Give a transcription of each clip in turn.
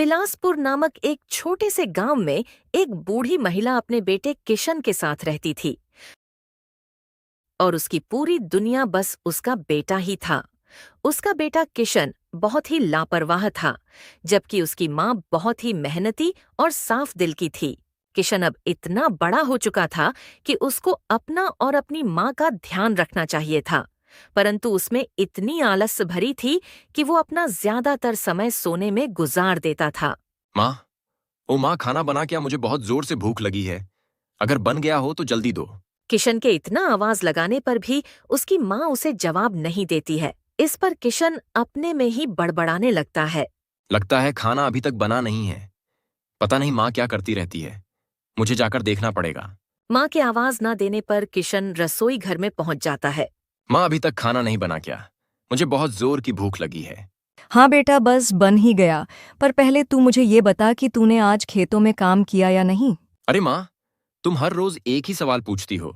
बिलासपुर नामक एक छोटे से गांव में एक बूढ़ी महिला अपने बेटे किशन के साथ रहती थी और उसकी पूरी दुनिया बस उसका बेटा ही था। उसका बेटा किशन बहुत ही लापरवाह था, जबकि उसकी माँ बहुत ही मेहनती और साफ दिल की थी। किशन अब इतना बड़ा हो चुका था कि उसको अपना और अपनी माँ का ध्यान रखना चाहिए था, परंतु उसमें इतनी आलस भरी थी कि वो अपना ज्यादातर समय सोने में गुजार देता था। माँ, ओ माँ, खाना बना क्या? मुझे बहुत जोर से भूख लगी है। अगर बन गया हो तो जल्दी दो। किशन के इतना आवाज लगाने पर भी उसकी माँ उसे जवाब नहीं देती है। इस पर किशन अपने में ही बड़बड़ाने लगता है। लगता है खाना अभी तक बना नहीं है। पता नहीं माँ क्या करती रहती है। मुझे जाकर देखना पड़ेगा। माँ की आवाज न देने पर किशन रसोई घर में पहुंच जाता है। माँ, अभी तक खाना नहीं बना क्या? मुझे बहुत जोर की भूख लगी है। हाँ बेटा, बस बन ही गया। पर पहले तू मुझे ये बता कि तूने आज खेतों में काम किया या नहीं। अरे माँ, तुम हर रोज एक ही सवाल पूछती हो।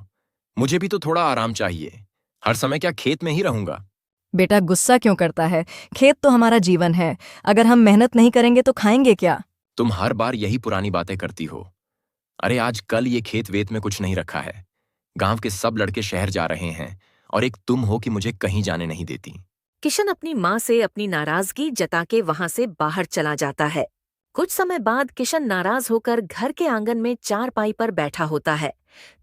मुझे भी तो थोड़ा आराम चाहिए। हर समय क्या खेत में ही रहूंगा? बेटा, गुस्सा क्यों करता है? खेत तो हमारा जीवन है। अगर हम मेहनत नहीं करेंगे तो खाएंगे क्या? तुम हर बार यही पुरानी बातें करती हो। अरे आज कल ये खेत वेत में कुछ नहीं रखा है। गांव के सब लड़के शहर जा रहे हैं और एक तुम हो कि मुझे कहीं जाने नहीं देती। किशन अपनी माँ से अपनी नाराजगी जता के वहां से बाहर चला जाता है। कुछ समय बाद किशन नाराज होकर घर के आंगन में चारपाई पर बैठा होता है।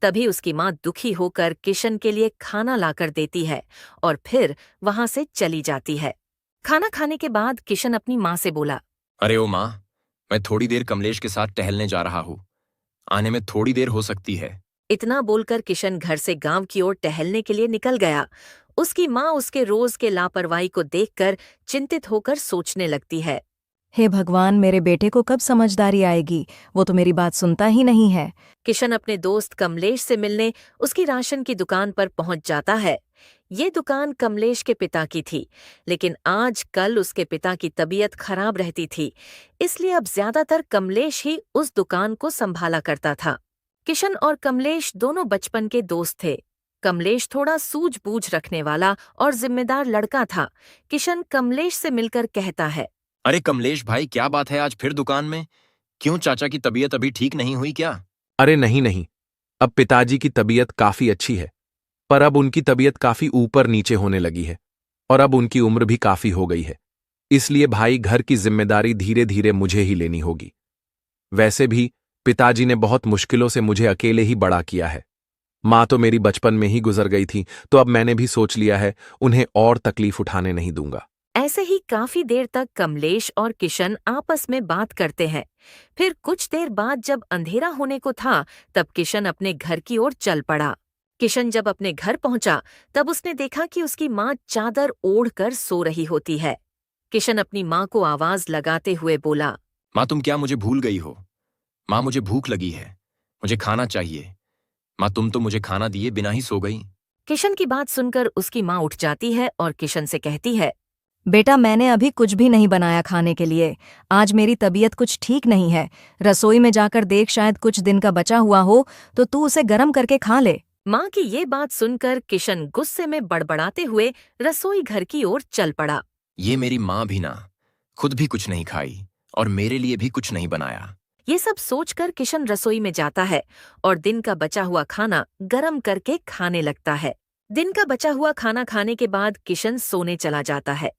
तभी उसकी माँ दुखी होकर किशन के लिए खाना लाकर देती है और फिर वहां से चली जाती है। खाना खाने के बाद किशन अपनी माँ से बोला, अरे ओ माँ, मैं थोड़ी देर कमलेश के साथ टहलने जा रहा हूँ। आने में थोड़ी देर हो सकती है। इतना बोलकर किशन घर से गांव की ओर टहलने के लिए निकल गया। उसकी माँ उसके रोज के लापरवाही को देखकर चिंतित होकर सोचने लगती है। हे भगवान, मेरे बेटे को कब समझदारी आएगी? वो तो मेरी बात सुनता ही नहीं है। किशन अपने दोस्त कमलेश से मिलने उसकी राशन की दुकान पर पहुंच जाता है। ये दुकान कमलेश के पिता की थी, लेकिन आज कल उसके पिता की तबीयत खराब रहती थी, इसलिए अब ज्यादातर कमलेश ही उस दुकान को संभाला करता था। किशन और कमलेश दोनों बचपन के दोस्त थे। कमलेश थोड़ा सूझबूझ रखने वाला और जिम्मेदार लड़का था। किशन कमलेश से मिलकर कहता है, अरे कमलेश भाई, क्या बात है आज फिर दुकान में? क्यों, चाचा की तबीयत अभी ठीक नहीं हुई क्या? अरे नहीं नहीं, अब पिताजी की तबीयत काफी अच्छी है, पर अब उनकी तबीयत काफी ऊपर नीचे होने लगी है और अब उनकी उम्र भी काफी हो गई है। इसलिए भाई, घर की जिम्मेदारी धीरे धीरे मुझे ही लेनी होगी। वैसे भी पिताजी ने बहुत मुश्किलों से मुझे अकेले ही बड़ा किया है। माँ तो मेरी बचपन में ही गुजर गई थी, तो अब मैंने भी सोच लिया है उन्हें और तकलीफ उठाने नहीं दूंगा। ऐसे ही काफी देर तक कमलेश और किशन आपस में बात करते हैं। फिर कुछ देर बाद जब अंधेरा होने को था, तब किशन अपने घर की ओर चल पड़ा। किशन जब अपने घर पहुंचा, तब उसने देखा कि उसकी माँ चादर ओढ़कर सो रही होती है। किशन अपनी माँ को आवाज लगाते हुए बोला, माँ, तुम क्या मुझे भूल गई हो? माँ, मुझे भूख लगी है। मुझे खाना चाहिए। माँ, तुम तो मुझे खाना दिए बिना ही सो गई। किशन की बात सुनकर उसकी माँ उठ जाती है और किशन से कहती है, बेटा, मैंने अभी कुछ भी नहीं बनाया खाने के लिए। आज मेरी तबीयत कुछ ठीक नहीं है। रसोई में जाकर देख, शायद कुछ दिन का बचा हुआ हो तो तू उसे गर्म करके खा ले। माँ की ये बात सुनकर किशन गुस्से में बड़बड़ाते हुए रसोई घर की ओर चल पड़ा। ये मेरी माँ भी ना, खुद भी कुछ नहीं खाई और मेरे लिए भी कुछ नहीं बनाया। ये सब सोचकर किशन रसोई में जाता है और दिन का बचा हुआ खाना गरम करके खाने लगता है। दिन का बचा हुआ खाना खाने के बाद किशन सोने चला जाता है।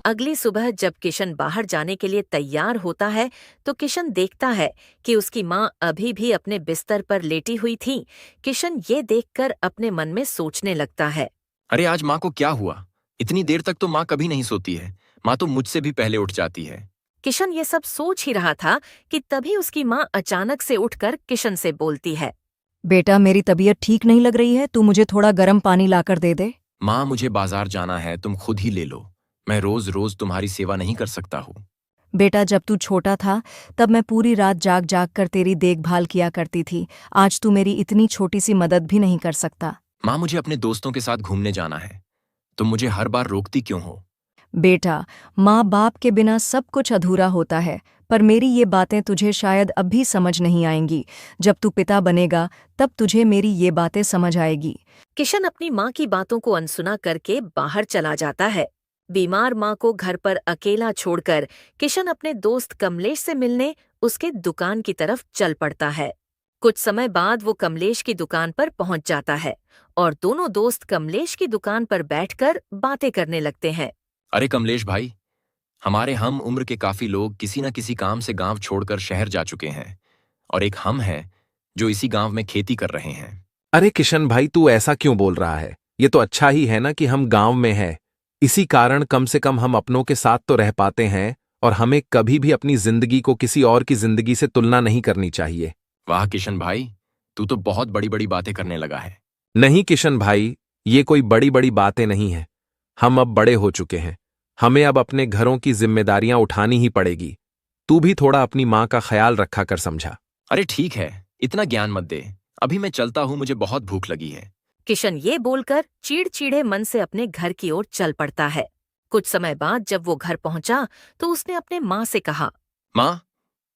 अगली सुबह जब किशन बाहर जाने के लिए तैयार होता है, तो किशन देखता है कि उसकी माँ अभी भी अपने बिस्तर पर लेटी हुई थी। किशन ये देखकर अपने मन में सोचने लगता है, अरे आज माँ को क्या हुआ? इतनी देर तक तो माँ कभी नहीं सोती है। माँ तो मुझसे भी पहले उठ जाती है। किशन ये सब सोच ही रहा था कि तभी उसकी माँ अचानक से उठकर किशन से बोलती है, बेटा, मेरी तबीयत ठीक नहीं लग रही है, तू मुझे थोड़ा गर्म पानी लाकर दे दे। माँ, मुझे बाजार जाना है, तुम खुद ही ले लो। मैं रोज रोज तुम्हारी सेवा नहीं कर सकता हूँ। बेटा, जब तू छोटा था तब मैं पूरी रात जाग जाग कर तेरी देखभाल किया करती थी। आज तू मेरी इतनी छोटी सी मदद भी नहीं कर सकता। माँ, मुझे अपने दोस्तों के साथ घूमने जाना है। तुम मुझे हर बार रोकती क्यों हो? बेटा, माँ बाप के बिना सब कुछ अधूरा होता है। पर मेरी ये बातें तुझे शायद अब भी समझ नहीं आएंगी। जब तू पिता बनेगा तब तुझे मेरी ये बातें समझ आएगी। किशन अपनी माँ की बातों को अनसुना करके बाहर चला जाता है। बीमार माँ को घर पर अकेला छोड़कर किशन अपने दोस्त कमलेश से मिलने उसके दुकान की तरफ चल पड़ता है। कुछ समय बाद वो कमलेश की दुकान पर पहुंच जाता है और दोनों दोस्त कमलेश की दुकान पर बैठकर बातें करने लगते हैं। अरे कमलेश भाई, हमारे हम उम्र के काफी लोग किसी न किसी काम से गांव छोड़कर शहर जा चुके हैं, और एक हम हैं जो इसी गांव में खेती कर रहे हैं। अरे किशन भाई, तू ऐसा क्यों बोल रहा है? ये तो अच्छा ही है ना कि हम गांव में हैं। इसी कारण कम से कम हम अपनों के साथ तो रह पाते हैं, और हमें कभी भी अपनी जिंदगी को किसी और की जिंदगी से तुलना नहीं करनी चाहिए। वाह किशन भाई, तू तो बहुत बड़ी बड़ी बातें करने लगा है। नहीं किशन भाई, ये कोई बड़ी बड़ी बातें नहीं हैं। हम अब बड़े हो चुके हैं, हमें अब अपने घरों की जिम्मेदारियां उठानी ही पड़ेगी। तू भी थोड़ा अपनी माँ का ख्याल रखा कर, समझा? अरे ठीक है, इतना ज्ञान मत दे, अभी मैं चलता हूँ, मुझे बहुत भूख लगी है। किशन ये बोलकर चिड़चिड़े मन से अपने घर की ओर चल पड़ता है। कुछ समय बाद जब वो घर पहुंचा तो उसने अपने माँ से कहा, माँ,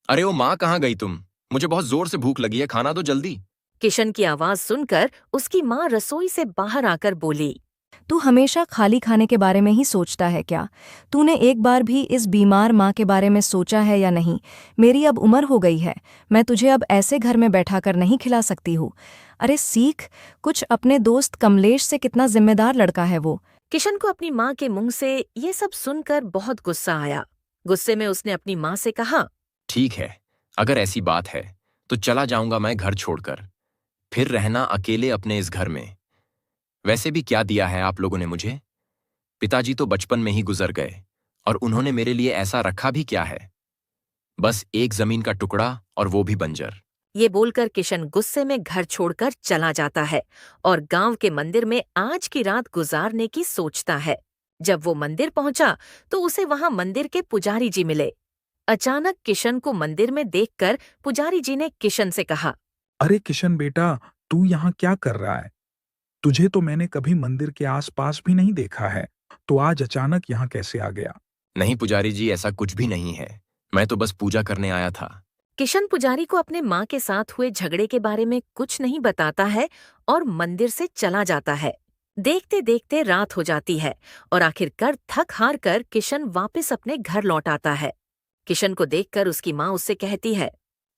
अरे ओ माँ, कहाँ गई तुम? मुझे बहुत जोर से भूख लगी है, खाना दो जल्दी। किशन की आवाज सुनकर उसकी माँ रसोई से बाहर आकर बोली, तू हमेशा खाली खाने के बारे में ही सोचता है क्या? तूने एक बार भी इस बीमार माँ के बारे में सोचा है या नहीं? मेरी अब उम्र हो गई है, मैं तुझे अब ऐसे घर में बैठाकर नहीं खिला सकती हूँ। अरे सीख कुछ अपने दोस्त कमलेश से, कितना जिम्मेदार लड़का है वो। किशन को अपनी माँ के मुंह से ये सब सुनकर बहुत गुस्सा आया। गुस्से में उसने अपनी माँ से कहा, ठीक है, अगर ऐसी बात है तो चला जाऊंगा मैं घर छोड़कर, फिर रहना अकेले अपने इस घर में। वैसे भी क्या दिया है आप लोगों ने मुझे? पिताजी तो बचपन में ही गुजर गए, और उन्होंने मेरे लिए ऐसा रखा भी क्या है? बस एक जमीन का टुकड़ा, और वो भी बंजर। ये बोलकर किशन गुस्से में घर छोड़कर चला जाता है और गांव के मंदिर में आज की रात गुजारने की सोचता है। जब वो मंदिर पहुंचा तो उसे वहां मंदिर के पुजारी जी मिले। अचानक किशन को मंदिर में देखकर पुजारी जी ने किशन से कहा, अरे किशन बेटा, तू यहाँ क्या कर रहा है? तुझे तो मैंने कभी मंदिर के आसपास भी नहीं देखा है, तो आज अचानक यहाँ कैसे आ गया? नहीं पुजारी जी, ऐसा कुछ भी नहीं है, मैं तो बस पूजा करने आया था। किशन पुजारी को अपने माँ के साथ हुए झगड़े के बारे में कुछ नहीं बताता है और मंदिर से चला जाता है। देखते देखते रात हो जाती है और आखिरकार थक हार कर किशन वापस अपने घर लौट आता है। किशन को देखकर उसकी माँ उससे कहती है,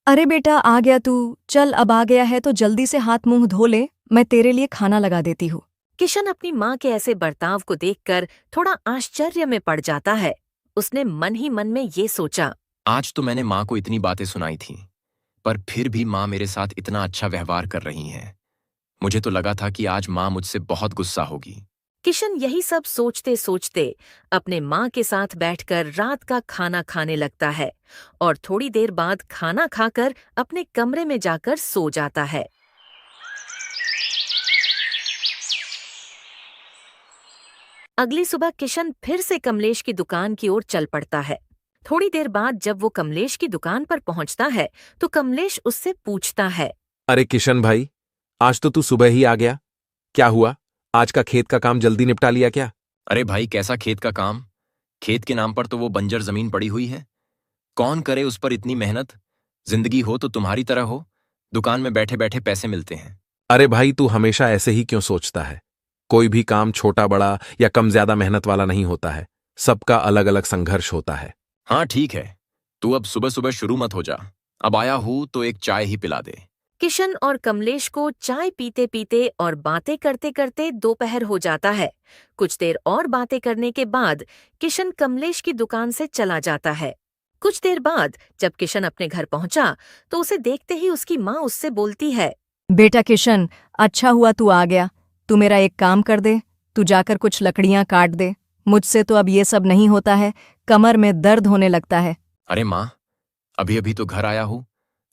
अरे बेटा, आ गया तू? चल, अब आ गया है तो जल्दी से हाथ मुंह धो ले, मैं तेरे लिए खाना लगा देती हूँ। किशन अपनी माँ के ऐसे बर्ताव को देखकर थोड़ा आश्चर्य में पड़ जाता है। उसने मन ही मन में ये सोचा, आज तो मैंने माँ को इतनी बातें सुनाई थी, पर फिर भी माँ मेरे साथ इतना अच्छा व्यवहार कर रही हैं। मुझे तो लगा था कि आज माँ मुझसे बहुत गुस्सा होगी। किशन यही सब सोचते सोचते अपने माँ के साथ बैठकर रात का खाना खाने लगता है और थोड़ी देर बाद खाना खाकर अपने कमरे में जाकर सो जाता है। अगली सुबह किशन फिर से कमलेश की दुकान की ओर चल पड़ता है। थोड़ी देर बाद जब वो कमलेश की दुकान पर पहुंचता है तो कमलेश उससे पूछता है, अरे किशन भाई, आज तो तू सुबह ही आ गया। क्या हुआ, आज का खेत का काम जल्दी निपटा लिया क्या? अरे भाई, कैसा खेत का काम? खेत के नाम पर तो वो बंजर जमीन पड़ी हुई है, कौन करे उस पर इतनी मेहनत? जिंदगी हो तो तुम्हारी तरह हो, दुकान में बैठे बैठे पैसे मिलते हैं। अरे भाई, तू हमेशा ऐसे ही क्यों सोचता है? कोई भी काम छोटा बड़ा या कम ज्यादा मेहनत वाला नहीं होता है, सबका अलग अलग संघर्ष होता है। हाँ ठीक है, तू अब सुबह सुबह शुरू मत हो जा, अब आया हूं तो एक चाय ही पिला दे। किशन और कमलेश को चाय पीते पीते और बातें करते करते दोपहर हो जाता है। कुछ देर और बातें करने के बाद किशन कमलेश की दुकान से चला जाता है। कुछ देर बाद जब किशन अपने घर पहुंचा तो उसे देखते ही उसकी माँ उससे बोलती है, बेटा किशन, अच्छा हुआ तू आ गया। तू मेरा एक काम कर दे, तू जाकर कुछ लकड़ियां काट दे। मुझसे तो अब ये सब नहीं होता है, कमर में दर्द होने लगता है। अरे माँ, अभी अभी तो घर आया हूँ,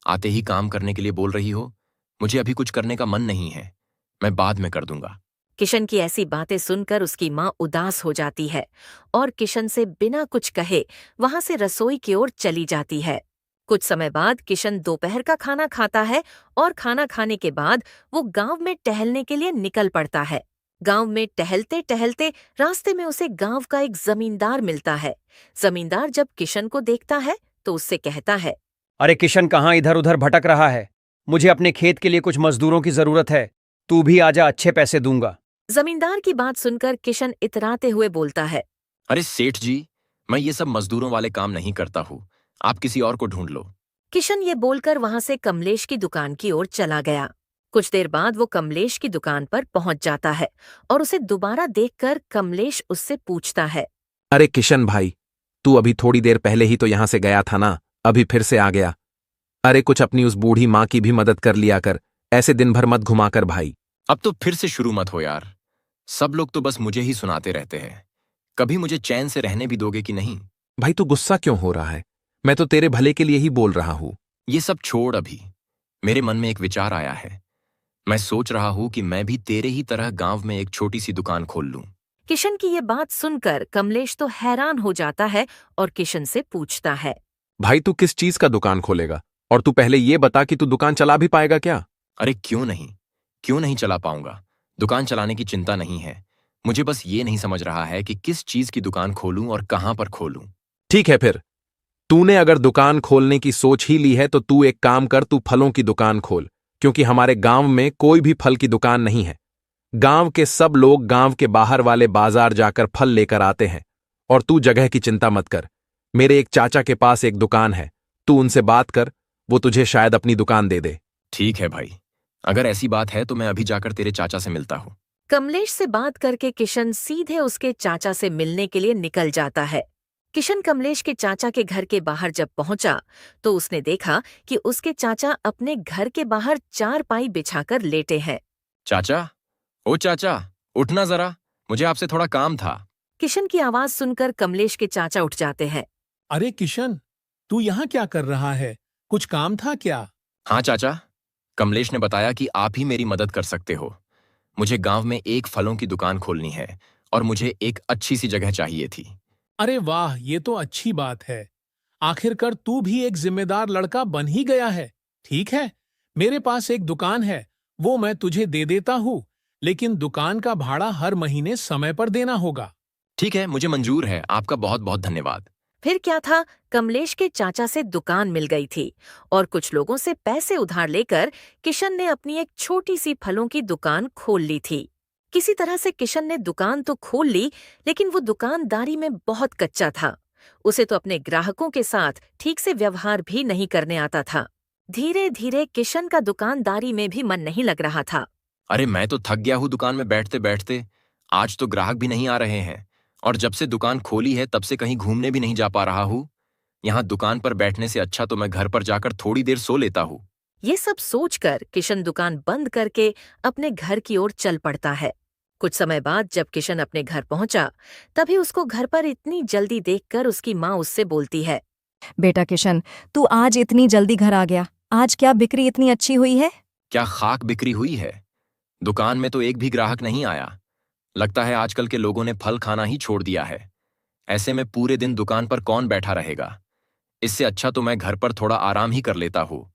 आते ही काम करने के लिए बोल रही हो? मुझे अभी कुछ करने का मन नहीं है, मैं बाद में कर दूंगा। किशन की ऐसी बातें सुनकर उसकी माँ उदास हो जाती है और किशन से बिना कुछ कहे वहां से रसोई की ओर चली जाती है। कुछ समय बाद किशन दोपहर का खाना खाता है और खाना खाने के बाद वो गांव में टहलने के लिए निकल पड़ता है। गांव में टहलते टहलते रास्ते में उसे गांव का एक जमींदार मिलता है। जमींदार जब किशन को देखता है तो उससे कहता है, अरे किशन कहाँ इधर उधर भटक रहा है? मुझे अपने खेत के लिए कुछ मजदूरों की जरूरत है। तू भी आजा, अच्छे पैसे दूंगा। जमींदार की बात सुनकर किशन इतराते हुए बोलता है, अरे सेठ जी, मैं ये सब मजदूरों वाले काम नहीं करता हूँ। आप किसी और को ढूंढ लो। किशन ये बोलकर वहां से कमलेश की दुकान की ओर चला गया। कुछ देर बाद वो कमलेश की दुकान पर पहुंच जाता है और उसे दोबारा देखकर कमलेश उससे पूछता है, अरे किशन भाई, तू अभी थोड़ी देर पहले ही तो यहां से गया था ना, अभी फिर से आ गया। अरे कुछ अपनी उस बूढ़ी माँ की भी मदद कर लिया कर, ऐसे दिन भर मत घुमा कर भाई। अब तो फिर से शुरू मत हो यार। सब लोग तो बस मुझे ही सुनाते रहते हैं। कभी मुझे चैन से रहने भी दोगे कि नहीं? भाई तू गुस्सा क्यों हो रहा है? मैं तो तेरे भले के लिए ही बोल रहा हूं। ये सब छोड़ अभी। मेरे मन में एक विचार आया है। मैं सोच रहा हूं कि मैं भी तेरे ही तरह गांव में एक छोटी सी दुकान खोल लूं। किशन की ये बात सुनकर कमलेश तो हैरान हो जाता है और किशन से पूछता है, भाई तू किस चीज का दुकान खोलेगा? और तू पहले ये बता कि तू दुकान चला भी पाएगा क्या? अरे क्यों नहीं चला पाऊंगा। दुकान चलाने की चिंता नहीं है। मुझे बस ये नहीं समझ रहा है कि किस चीज की दुकान खोलूं और कहां पर खोलूं। ठीक है फिर, तूने अगर दुकान खोलने की सोच ही ली है तो तू एक काम कर, तू फलों की दुकान खोल, क्योंकि हमारे गांव में कोई भी फल की दुकान नहीं है। गांव के सब लोग गांव के बाहर वाले बाजार जाकर फल लेकर आते हैं। और तू जगह की चिंता मत कर, मेरे एक चाचा के पास एक दुकान है, तू उनसे बात कर, वो तुझे शायद अपनी दुकान दे दे। ठीक है भाई, अगर ऐसी बात है तो मैं अभी जाकर तेरे चाचा से मिलता हूं। कमलेश से बात करके किशन सीधे उसके चाचा से मिलने के लिए निकल जाता है। किशन कमलेश के चाचा के घर के बाहर जब पहुंचा तो उसने देखा कि उसके चाचा अपने घर के बाहर चारपाई बिछाकर लेटे हैं। चाचा, ओ चाचा, उठना जरा, मुझे आपसे थोड़ा काम था। किशन की आवाज सुनकर कमलेश के चाचा उठ जाते हैं। अरे किशन, तू यहाँ क्या कर रहा है? कुछ काम था क्या? हाँ चाचा, कमलेश ने बताया कि आप ही मेरी मदद कर सकते हो। मुझे गांव में एक फलों की दुकान खोलनी है और मुझे एक अच्छी सी जगह चाहिए थी। अरे वाह, ये तो अच्छी बात है। आखिरकार तू भी एक जिम्मेदार लड़का बन ही गया है। ठीक है, मेरे पास एक दुकान है, वो मैं तुझे दे देता हूँ, लेकिन दुकान का भाड़ा हर महीने समय पर देना होगा। ठीक है, मुझे मंजूर है। आपका बहुत बहुत धन्यवाद। फिर क्या था, कमलेश के चाचा से दुकान मिल गई थी और कुछ लोगों से पैसे उधार लेकर किशन ने अपनी एक छोटी सी फलों की दुकान खोल ली थी। किसी तरह से किशन ने दुकान तो खोल ली, लेकिन वो दुकानदारी में बहुत कच्चा था। उसे तो अपने ग्राहकों के साथ ठीक से व्यवहार भी नहीं करने आता था। धीरे धीरे किशन का दुकानदारी में भी मन नहीं लग रहा था। अरे मैं तो थक गया हूँ दुकान में बैठते बैठते। आज तो ग्राहक भी नहीं आ रहे हैं और जब से दुकान खोली है तब से कहीं घूमने भी नहीं जा पा रहा हूँ। यहाँ दुकान पर बैठने से अच्छा तो मैं घर पर जाकर थोड़ी देर सो लेता हूँ। ये सब सोचकर किशन दुकान बंद करके अपने घर की ओर चल पड़ता है। कुछ समय बाद जब किशन अपने घर पहुंचा, तभी उसको घर पर इतनी जल्दी देखकर उसकी माँ उससे बोलती है, बेटा किशन, तू आज इतनी जल्दी घर आ गया। आज क्या बिक्री इतनी अच्छी हुई है? क्या खाक बिक्री हुई है? दुकान में तो एक भी ग्राहक नहीं आया। लगता है आजकल के लोगों ने फल खाना ही छोड़ दिया है। ऐसे में पूरे दिन दुकान पर कौन बैठा रहेगा? इससे अच्छा तो मैं घर पर थोड़ा आराम ही कर लेता हूँ।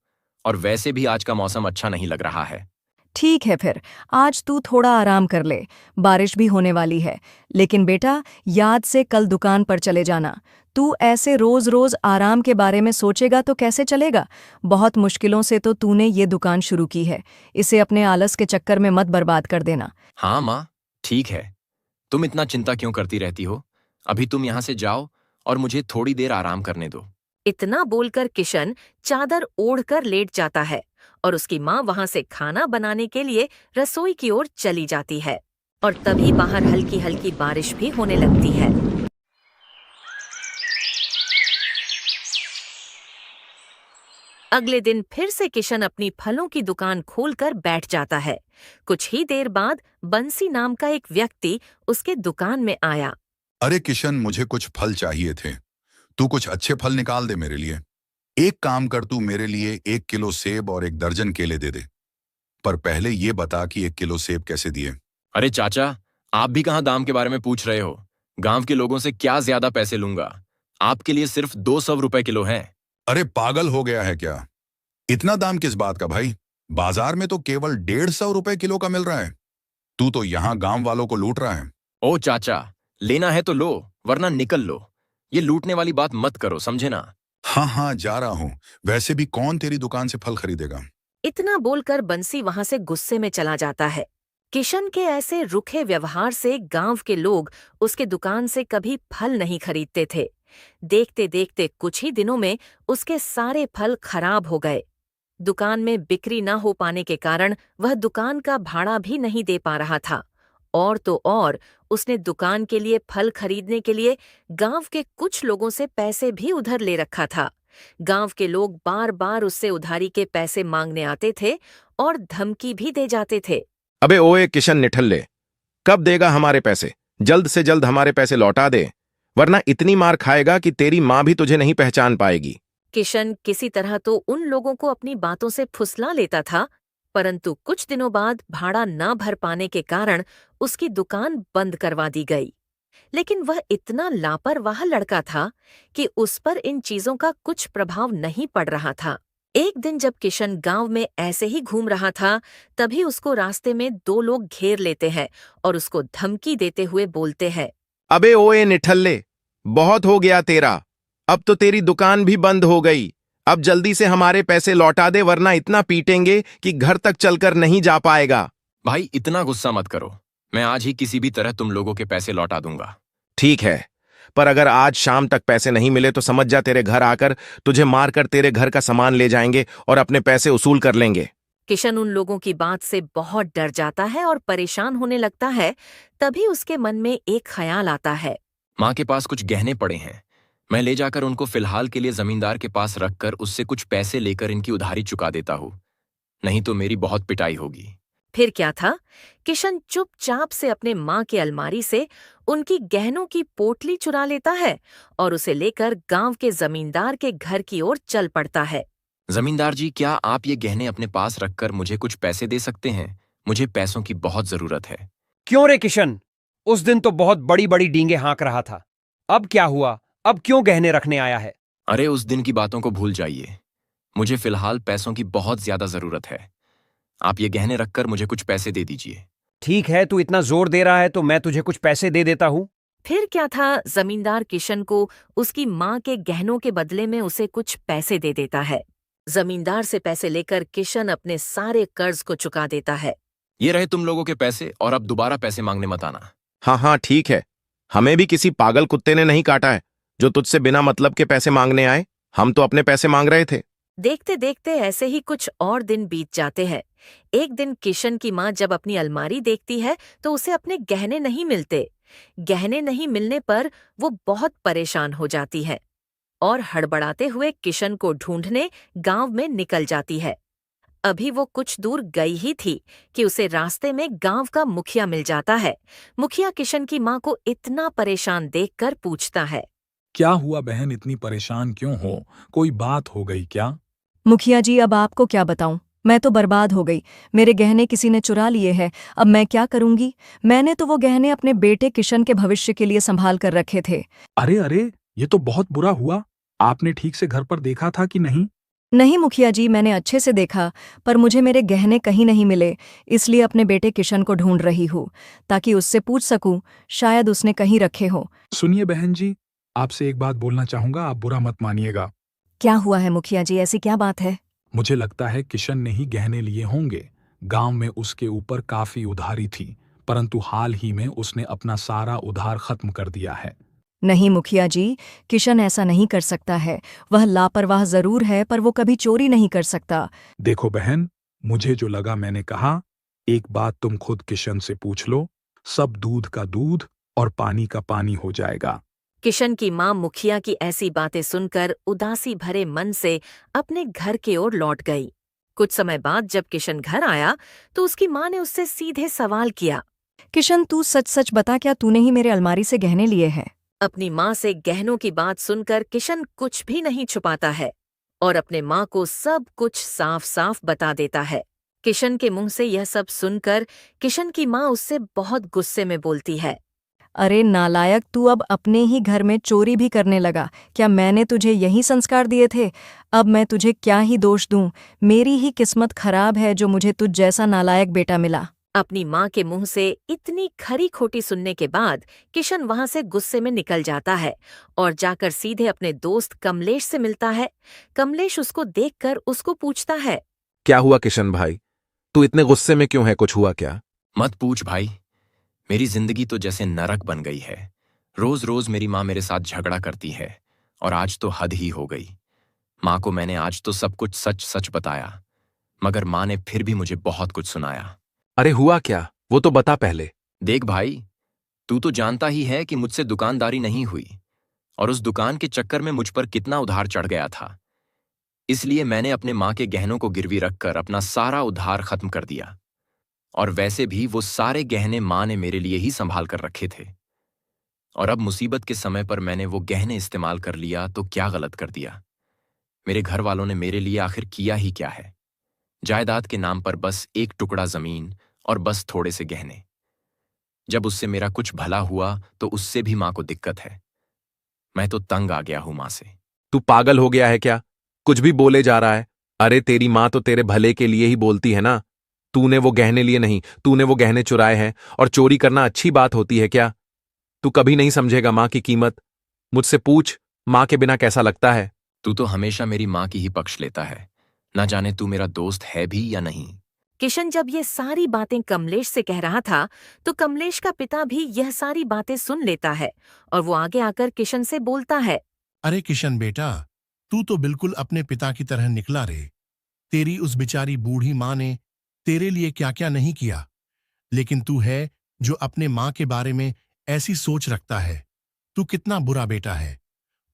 और वैसे भी आज का मौसम अच्छा नहीं लग रहा है। ठीक है फिर, आज तू थोड़ा आराम कर ले, बारिश भी होने वाली है। लेकिन बेटा, याद से कल दुकान पर चले जाना। तू ऐसे रोज रोज आराम के बारे में सोचेगा तो कैसे चलेगा? बहुत मुश्किलों से तो तूने ये दुकान शुरू की है, इसे अपने आलस के चक्कर में मत बर्बाद कर देना। हाँ माँ, ठीक है। तुम इतना चिंता क्यों करती रहती हो? अभी तुम यहाँ से जाओ और मुझे थोड़ी देर आराम करने दो। इतना बोलकर किशन चादर ओढ़कर लेट जाता है और उसकी माँ वहां से खाना बनाने के लिए रसोई की ओर चली जाती है। और तभी बाहर हल्की हल्की बारिश भी होने लगती है। अगले दिन फिर से किशन अपनी फलों की दुकान खोलकर बैठ जाता है। कुछ ही देर बाद बंसी नाम का एक व्यक्ति उसके दुकान में आया। अरे किशन, मुझे कुछ फल चाहिए थे। तू कुछ अच्छे फल निकाल दे मेरे लिए। एक काम कर, तू मेरे लिए 1 किलो सेब और 1 दर्जन केले दे दे। पर पहले ये बता कि 1 किलो सेब कैसे दिए? अरे चाचा, आप भी कहाँ दाम के बारे में पूछ रहे हो? गांव के लोगों से क्या ज्यादा पैसे लूंगा? आपके लिए सिर्फ 200 रुपए किलो है। अरे पागल हो गया है क्या? इतना दाम किस बात का भाई? बाजार में तो केवल 150 रुपए किलो का मिल रहा है। तू तो यहाँ गांव वालों को लूट रहा है। ओ चाचा, लेना है तो लो, वरना निकल लो। ये लूटने वाली बात मत करो, समझे ना? हाँ हाँ, जा रहा हूँ। वैसे भी कौन तेरी दुकान से फल खरीदेगा? इतना बोलकर बंसी वहां से गुस्से में चला जाता है। किशन के ऐसे रुखे व्यवहार से गांव के लोग उसके दुकान से कभी फल नहीं खरीदते थे। देखते देखते कुछ ही दिनों में उसके सारे फल खराब हो गए। दुकान में बिक्री न हो पाने के कारण वह दुकान का भाड़ा भी नहीं दे पा रहा था। और तो और उसने दुकान के लिए फल खरीदने के लिए गांव के कुछ लोगों से पैसे भी उधार ले रखा था। गांव के लोग बार बार उससे उधारी के पैसे मांगने आते थे और धमकी भी दे जाते थे। अबे ओए किशन निठल्ले, कब देगा हमारे पैसे? जल्द से जल्द हमारे पैसे लौटा दे, वरना इतनी मार खाएगा कि तेरी माँ भी तुझे नहीं पहचान पाएगी। किशन किसी तरह तो उन लोगों को अपनी बातों से फुसला लेता था, परंतु कुछ दिनों बाद भाड़ा न भर पाने के कारण उसकी दुकान बंद करवा दी गई। लेकिन वह इतना लापरवाह लड़का था कि उस पर इन चीजों का कुछ प्रभाव नहीं पड़ रहा था। एक दिन जब किशन गांव में ऐसे ही घूम रहा था, तभी उसको रास्ते में दो लोग घेर लेते हैं और उसको धमकी देते हुए बोलते हैं, अबे ओए निठल्ले, बहुत हो गया तेरा। अब तो तेरी दुकान भी बंद हो गई। अब जल्दी से हमारे पैसे लौटा दे, वरना इतना पीटेंगे कि घर तक चलकर नहीं जा पाएगा। भाई इतना गुस्सा मत करो, मैं आज ही किसी भी तरह तुम लोगों के पैसे लौटा दूंगा। ठीक है, पर अगर आज शाम तक पैसे नहीं मिले तो समझ जा तेरे घर आकर तुझे मारकर तेरे घर का सामान ले जाएंगे और अपने पैसे वसूल कर लेंगे। किशन उन लोगों की बात से बहुत डर जाता है और परेशान होने लगता है। तभी उसके मन में एक ख्याल आता है। माँ के पास कुछ गहने पड़े हैं, मैं ले जाकर उनको फिलहाल के लिए जमींदार के पास रखकर उससे कुछ पैसे लेकर इनकी उधारी चुका देता हूँ, नहीं तो मेरी बहुत पिटाई होगी। फिर क्या था, किशन चुपचाप से अपने माँ के अलमारी से उनकी गहनों की पोटली चुरा लेता है और उसे लेकर गांव के जमींदार के घर की ओर चल पड़ता है। जमींदार जी, क्या आप ये गहने अपने पास रखकर मुझे कुछ पैसे दे सकते हैं? मुझे पैसों की बहुत जरूरत है। क्यों रे किशन, उस दिन तो बहुत बड़ी बड़ी डींगे हाँक रहा था। अब क्या हुआ? अब क्यों गहने रखने आया है? अरे उस दिन की बातों को भूल जाइए, मुझे फिलहाल पैसों की बहुत ज्यादा जरूरत है। आप ये गहने रखकर मुझे कुछ पैसे दे दीजिए। ठीक है, तू इतना जोर दे रहा है तो मैं तुझे कुछ पैसे दे देता हूँ। फिर क्या था, जमींदार किशन को उसकी माँ के गहनों के बदले में उसे कुछ पैसे दे देता है। जमींदार से पैसे लेकर किशन अपने सारे कर्ज को चुका देता है। ये रहे तुम लोगों के पैसे, और अब दोबारा पैसे मांगने मत आना। हाँ हाँ ठीक है, हमें भी किसी पागल कुत्ते ने नहीं काटा है जो तुझसे बिना मतलब के पैसे मांगने आए। हम तो अपने पैसे मांग रहे थे। देखते देखते ऐसे ही कुछ और दिन बीत जाते हैं। एक दिन किशन की माँ जब अपनी अलमारी देखती है तो उसे अपने गहने नहीं मिलते। गहने नहीं मिलने पर वो बहुत परेशान हो जाती है और हड़बड़ाते हुए किशन को ढूंढने गांव में निकल जाती है। अभी वो कुछ दूर गई ही थी कि उसे रास्ते में गांव का मुखिया मिल जाता है। मुखिया किशन की माँ को इतना परेशान देखकर पूछता है, क्या हुआ बहन, इतनी परेशान क्यों हो? कोई बात हो गई क्या? मुखिया जी, अब आपको क्या बताऊं, मैं तो बर्बाद हो गई। मेरे गहने किसी ने चुरा लिए हैं। अब मैं क्या करूंगी? मैंने तो वो गहने अपने बेटे किशन के भविष्य के लिए संभाल कर रखे थे। अरे अरे, ये तो बहुत बुरा हुआ। आपने ठीक से घर पर देखा था कि नहीं? नहीं मुखिया जी, मैंने अच्छे से देखा, पर मुझे मेरे गहने कहीं नहीं मिले। इसलिए अपने बेटे किशन को ढूंढ रही हूँ ताकि उससे पूछ सकूं, शायद उसने कहीं रखे हो। सुनिए बहन जी, आपसे एक बात बोलना चाहूंगा, आप बुरा मत मानिएगा। क्या हुआ है मुखिया जी, ऐसी क्या बात है? मुझे लगता है किशन ने ही गहने लिए होंगे। गांव में उसके ऊपर काफी उधारी थी, परंतु हाल ही में उसने अपना सारा उधार खत्म कर दिया है। नहीं मुखिया जी, किशन ऐसा नहीं कर सकता है। वह लापरवाह जरूर है, पर वो कभी चोरी नहीं कर सकता। देखो बहन, मुझे जो लगा मैंने कहा। एक बात तुम खुद किशन से पूछ लो, सब दूध का दूध और पानी का पानी हो जाएगा। किशन की माँ मुखिया की ऐसी बातें सुनकर उदासी भरे मन से अपने घर की ओर लौट गई। कुछ समय बाद जब किशन घर आया तो उसकी माँ ने उससे सीधे सवाल किया, किशन, तू सच सच बता, क्या तूने ही मेरे अलमारी से गहने लिए हैं? अपनी माँ से गहनों की बात सुनकर किशन कुछ भी नहीं छुपाता है और अपने माँ को सब कुछ साफ साफ बता देता है। किशन के मुंह से यह सब सुनकर किशन की माँ उससे बहुत गुस्से में बोलती है, अरे नालायक, तू अब अपने ही घर में चोरी भी करने लगा। क्या मैंने तुझे यही संस्कार दिए थे? अब मैं तुझे क्या ही दोष दूं? मेरी ही किस्मत खराब है जो मुझे तुझ जैसा नालायक बेटा मिला। अपनी माँ के मुंह से इतनी खरी खोटी सुनने के बाद किशन वहां से गुस्से में निकल जाता है और जाकर सीधे अपने दोस्त कमलेश से मिलता है। कमलेश उसको देखकर उसको पूछता है, क्या हुआ किशन भाई? तू इतने गुस्से में क्यों है? कुछ हुआ क्या? मत पूछ भाई, मेरी जिंदगी तो जैसे नरक बन गई है। रोज रोज मेरी माँ मेरे साथ झगड़ा करती है और आज तो हद ही हो गई। माँ को मैंने आज तो सब कुछ सच सच बताया, मगर माँ ने फिर भी मुझे बहुत कुछ सुनाया। अरे हुआ क्या? वो तो बता पहले। देख भाई, तू तो जानता ही है कि मुझसे दुकानदारी नहीं हुई और उस दुकान के चक्कर में मुझ पर कितना उधार चढ़ गया था। इसलिए मैंने अपने माँ के गहनों को गिरवी रखकर अपना सारा उधार खत्म कर दिया। और वैसे भी वो सारे गहने माँ ने मेरे लिए ही संभाल कर रखे थे। और अब मुसीबत के समय पर मैंने वो गहने इस्तेमाल कर लिया तो क्या गलत कर दिया? मेरे घर वालों ने मेरे लिए आखिर किया ही क्या है? जायदाद के नाम पर बस एक टुकड़ा जमीन और बस थोड़े से गहने। जब उससे मेरा कुछ भला हुआ तो उससे भी माँ को दिक्कत है। मैं तो तंग आ गया हूं माँ से। तू पागल हो गया है क्या? कुछ भी बोले जा रहा है। अरे तेरी माँ तो तेरे भले के लिए ही बोलती है ना। तूने वो गहने लिए नहीं, तूने वो गहने चुराए हैं। और चोरी करना अच्छी बात होती है क्या? तू कभी नहीं समझेगा माँ की कीमत। मुझसे पूछ, माँ के बिना कैसा लगता है? तू तो हमेशा मेरी माँ की ही पक्ष लेता है, ना जाने तू मेरा दोस्त है भी या नहीं। किशन जब ये सारी बातें कमलेश से कह रहा था तो कमलेश का पिता भी यह सारी बातें सुन लेता है और वो आगे आकर किशन से बोलता है, अरे किशन बेटा, तू तो बिल्कुल अपने पिता की तरह निकला रे। तेरी उस बेचारी बूढ़ी माँ ने तेरे लिए क्या क्या नहीं किया, लेकिन तू है जो अपने माँ के बारे में ऐसी सोच रखता है। तू कितना बुरा बेटा है।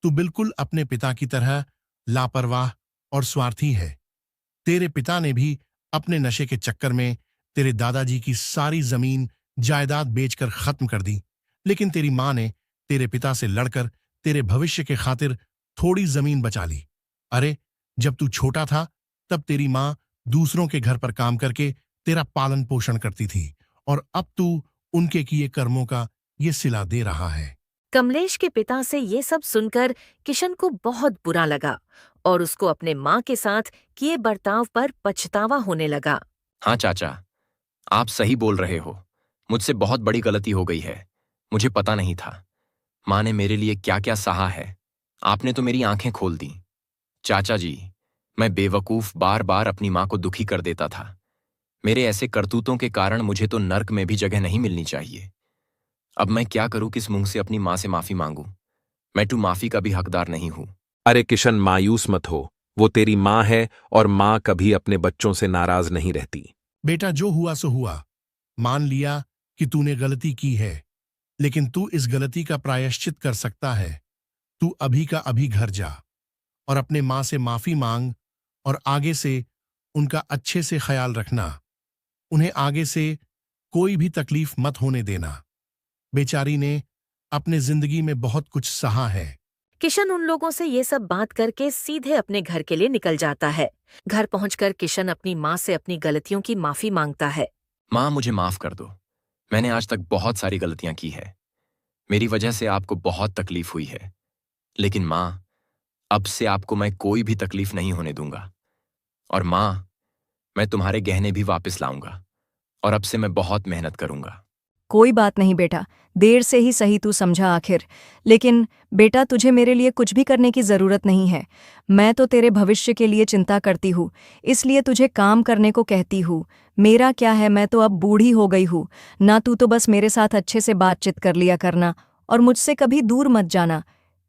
तू बिल्कुल अपने पिता की तरह लापरवाह और स्वार्थी है। तेरे पिता ने भी अपने नशे के चक्कर में तेरे दादाजी की सारी जमीन जायदाद बेचकर खत्म कर दी, लेकिन तेरी माँ ने तेरे पिता से लड़कर तेरे भविष्य के खातिर थोड़ी जमीन बचा ली। अरे, जब तू छोटा था तब तेरी माँ दूसरों के घर पर काम करके तेरा पालन पोषण करती थी और अब तू उनके किए कर्मों का ये सिला दे रहा है। कमलेश के पिता से ये सब सुनकर किशन को बहुत बुरा लगा और उसको अपने माँ के साथ किए बर्ताव पर पछतावा होने लगा। हाँ चाचा, आप सही बोल रहे हो। मुझसे बहुत बड़ी गलती हो गई है। मुझे पता नहीं था माँ ने मेरे लिए क्या क्या सहा है। आपने तो मेरी आंखें खोल दी। चाचा जी, मैं बेवकूफ बार बार अपनी माँ को दुखी कर देता था। मेरे ऐसे करतूतों के कारण मुझे तो नर्क में भी जगह नहीं मिलनी चाहिए। अब मैं क्या करूं, किस मुंह से अपनी माँ से माफी मांगूं? मैं तो माफी का भी हकदार नहीं हूं। अरे किशन, मायूस मत हो। वो तेरी माँ है और माँ कभी अपने बच्चों से नाराज नहीं रहती। बेटा, जो हुआ सो हुआ। मान लिया कि तूने गलती की है, लेकिन तू इस गलती का प्रायश्चित कर सकता है। तू अभी का अभी घर जा और अपने माँ से माफी मांग और आगे से उनका अच्छे से ख्याल रखना। उन्हें आगे से कोई भी तकलीफ मत होने देना। बेचारी ने अपने जिंदगी में बहुत कुछ सहा है। किशन उन लोगों से ये सब बात करके सीधे अपने घर के लिए निकल जाता है। घर पहुंचकर किशन अपनी माँ से अपनी गलतियों की माफी मांगता है। माँ, मुझे माफ कर दो। मैंने आज तक बहुत सारी गलतियां की है। मेरी वजह से आपको बहुत तकलीफ हुई है। लेकिन माँ, अब से आपको मैं कोई भी तकलीफ नहीं होने दूंगा। और माँ, मैं तुम्हारे गहने भी वापस लाऊंगा और अब से मैं बहुत मेहनत करूंगा। कोई बात नहीं बेटा, देर से ही सही तू समझा आखिर। लेकिन बेटा, तुझे मेरे लिए कुछ भी करने की ज़रूरत नहीं है। मैं तो तेरे भविष्य के लिए चिंता करती हूँ, इसलिए तुझे काम करने को कहती हूँ। मेरा क्या है, मैं तो अब बूढ़ी हो गई हूँ ना। तू तो बस मेरे साथ अच्छे से बातचीत कर लिया करना और मुझसे कभी दूर मत जाना।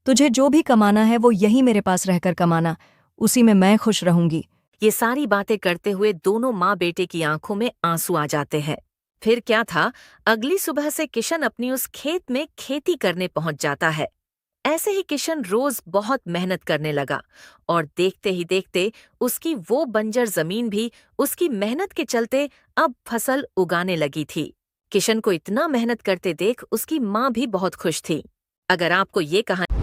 तुझे जो भी कमाना है वो यहीं मेरे पास रहकर कमाना, उसी में मैं खुश रहूंगी। ये सारी बातें करते हुए दोनों माँ बेटे की आंखों में आंसू आ जाते हैं। फिर क्या था, अगली सुबह से किशन अपनी उस खेत में खेती करने पहुंच जाता है। ऐसे ही किशन रोज बहुत मेहनत करने लगा और देखते ही देखते उसकी वो बंजर जमीन भी उसकी मेहनत के चलते अब फसल उगाने लगी थी। किशन को इतना मेहनत करते देख उसकी माँ भी बहुत खुश थी। अगर आपको ये कहानी